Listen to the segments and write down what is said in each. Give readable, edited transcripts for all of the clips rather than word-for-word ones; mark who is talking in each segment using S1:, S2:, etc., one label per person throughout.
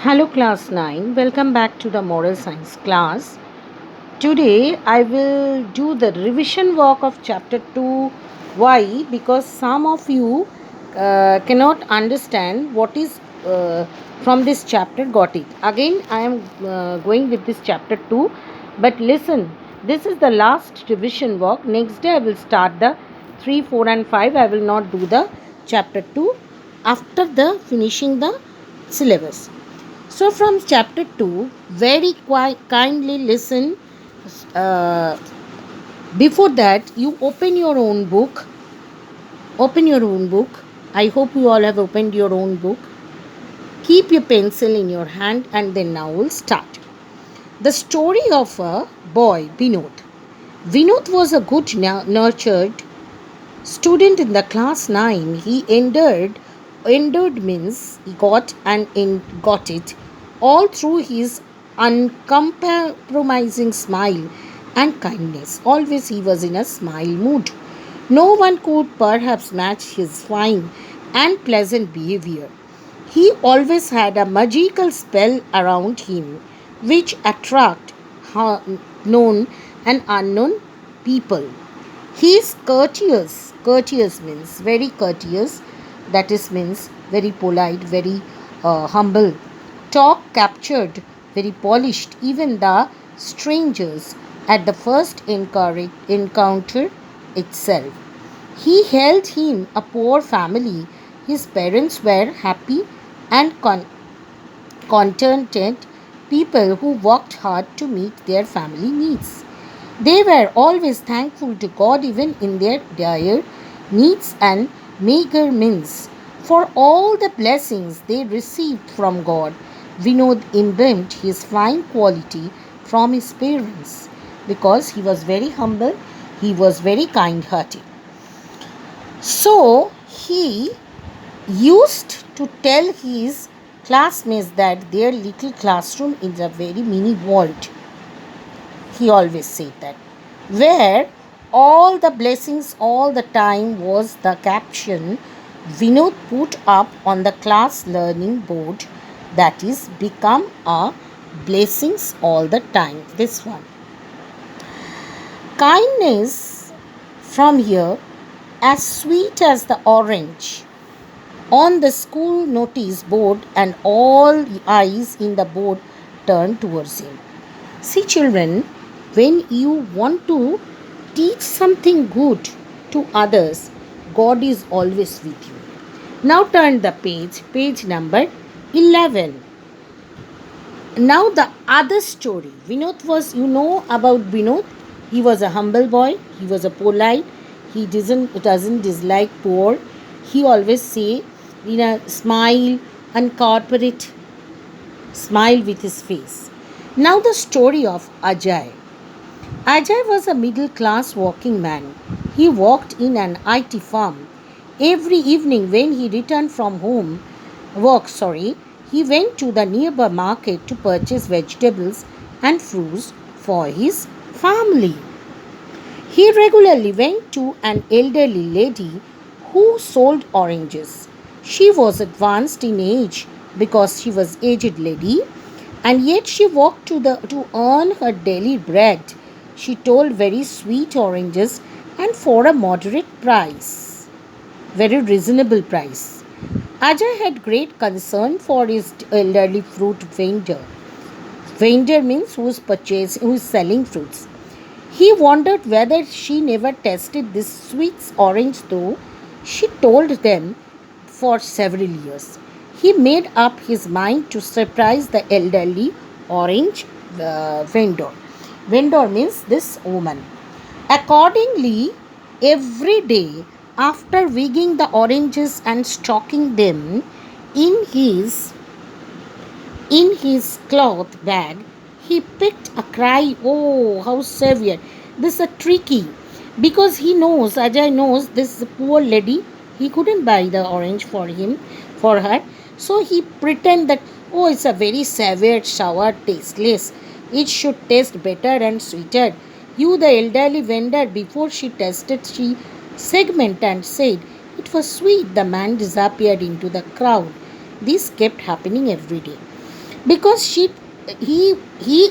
S1: Hello, class 9. Welcome back to the moral science class. Today, I will do the revision work of chapter 2. Why? Because some of you cannot understand what is from this chapter got it. Again, I am going with this chapter 2. But listen, this is the last revision work. Next day, I will start the 3, 4, and 5. I will not do the chapter 2 after the finishing the syllabus. So, from chapter 2, very kindly listen. Uh, Before that, you open your own book. Open your own book. I hope you all have opened your own book. Keep your pencil in your hand, and then now we'll start. The story of a boy, Vinod. Vinod was a good, nurtured student in the class 9. He endured means he got and got it all through his uncompromising smile and kindness. Always he was in a smile mood. No one could perhaps match his fine and pleasant behavior. He always had a magical spell around him which attract known and unknown people. He is courteous. Courteous means very courteous. That is means very polite, very humble. Talk captured, very polished. Even the strangers at the first encounter itself. He held in a poor family. His parents were happy and contented people who worked hard to meet their family needs. They were always thankful to God even in their dire needs and meager means. For all the blessings they received from God, Vinod imbibed his fine quality from his parents because he was very humble, he was very kind hearted. So he used to tell his classmates that their little classroom is a very mini world. He always said that. Where all the blessings all the time was the caption Vinod put up on the class learning board, that is become a blessings all the time. This one. Kindness from here as sweet as the orange on the school notice board, and all eyes in the board turned towards him. See, children, when you want to teach something good to others, God is always with you. Now turn the page number 11. Now the other story. Vinod was, you know about Vinod. He was a humble boy. He was a polite. He doesn't dislike poor. He always say, smile and corporate smile with his face. Now the story of Ajay. Ajay was a middle class working man. He worked in an IT firm. Every evening when he returned from he went to the nearby market to purchase vegetables and fruits for his family. He regularly went to an elderly lady who sold oranges. She was advanced in age because she was aged lady, and yet she worked to earn her daily bread. She told very sweet oranges and for a moderate price, very reasonable price. Ajay had great concern for his elderly fruit vendor. Vendor means who is selling fruits. He wondered whether she never tasted this sweet orange, though she told them for several years. He made up his mind to surprise the elderly orange vendor. Vendor means this woman. Accordingly, every day after wigging the oranges and stocking them in his cloth bag, he picked a cry. Oh, how severe! This is a tricky, because Ajay knows this is a poor lady. He couldn't buy the orange for her. So he pretend that, oh, it's a very severe, sour, tasteless. It should taste better and sweeter. You, the elderly vendor, before she tasted, she segmented and said, it was sweet. The man disappeared into the crowd. This kept happening every day. because he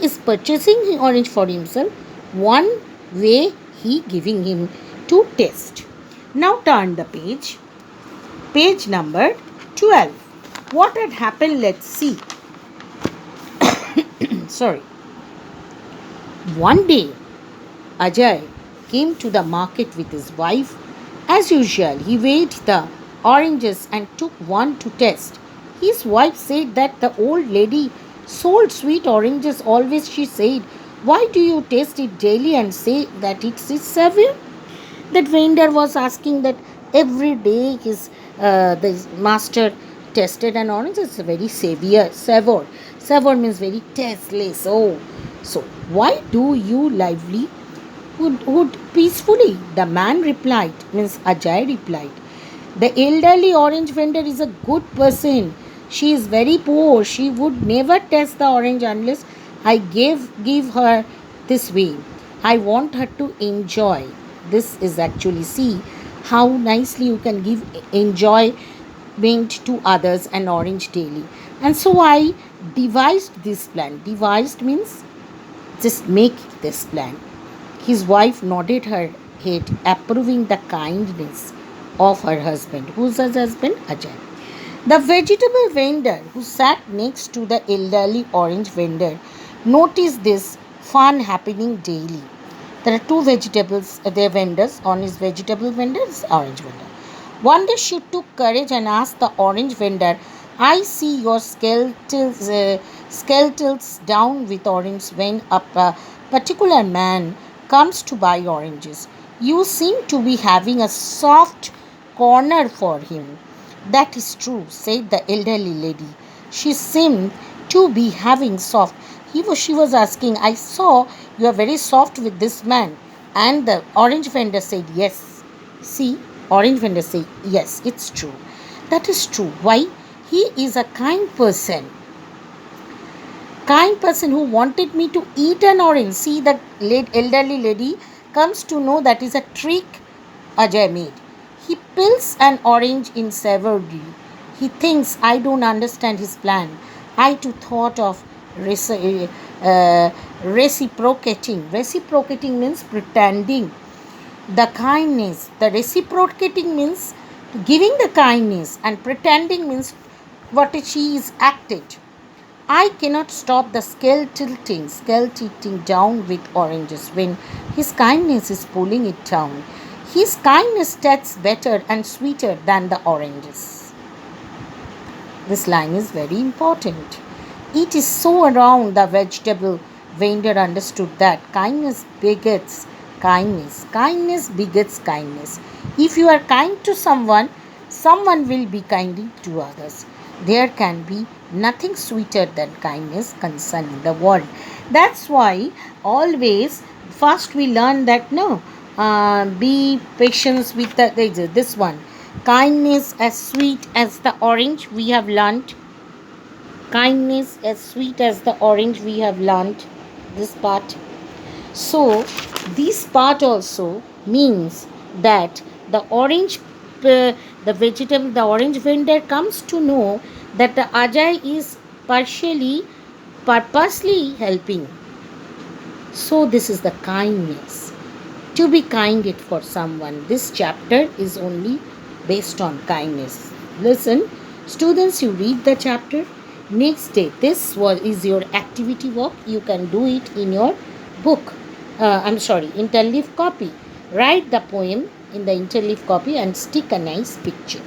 S1: is purchasing the orange for himself. One way he giving him to taste. Now turn the page number 12. What had happened? Let's see. Sorry. One day Ajay came to the market with his wife. As usual, he weighed the oranges and took one to taste. His wife said that the old lady sold sweet oranges always. She said, "Why do you taste it daily and say that it's savor?" That vendor was asking that every day the master tested an orange. It's very savor means very tasteless. Oh, so why do you lively would peacefully? The man replied, means Ajay replied. The elderly orange vendor is a good person. She is very poor. She would never taste the orange unless I give her this way. I want her to enjoy. This is actually, see how nicely you can give enjoyment to others an orange daily. And so I devised this plan. Devised means just make this plan. His wife nodded her head, approving the kindness of her husband. Who's her husband? Ajay. The vegetable vendor who sat next to the elderly orange vendor noticed this fun happening daily. There are two vendors. One is vegetable vendor, is orange vendor. One day she took courage and asked the orange vendor, "I see your skeletons down with orange when a particular man comes to buy oranges. You seem to be having a soft corner for him." "That is true," said the elderly lady. She seemed to be having soft. She was asking, "I saw you are very soft with this man." And the orange vendor said, "Yes." See, orange vendor said, "Yes, it's true." "That is true. Why? He is a kind person. Kind person who wanted me to eat an orange." See, the elderly lady comes to know that is a trick Ajay made. He peels an orange in severely. He thinks I don't understand his plan. I too thought of reciprocating. Reciprocating means pretending the kindness. The reciprocating means giving the kindness, and pretending means what she is acted. I cannot stop the scale tilting down with oranges when his kindness is pulling it down. His kindness tastes better and sweeter than the oranges. This line is very important. It is so around the vegetable vendor understood that kindness begets kindness. Kindness begets kindness. If you are kind to someone, someone will be kind to others. There can be nothing sweeter than kindness concerning the world. That's why always first we learn that no, be patient with this one. Kindness as sweet as the orange, we have learned. Kindness as sweet as the orange, we have learned this part. So this part also means that the the orange vendor comes to know that the Ajay is purposely helping. So this is the kindness. To be kind it for someone. This chapter is only based on kindness. Listen, students, you read the chapter. Next day, is your activity work. You can do it in your book. Interleaf copy. Write the poem in the interleaf copy and stick a nice picture.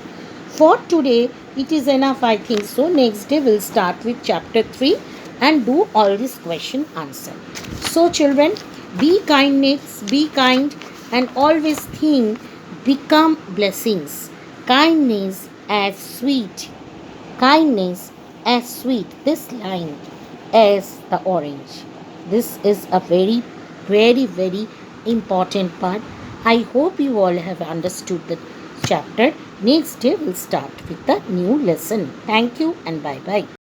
S1: For today, it is enough, I think so. Next day, we'll start with chapter 3 and do all this question answer. So, children, be kind, and always think, become blessings. Kindness as sweet. Kindness as sweet. This line as the orange. This is a very, very, very important part. I hope you all have understood the chapter. Next day we'll start with the new lesson. Thank you and bye bye.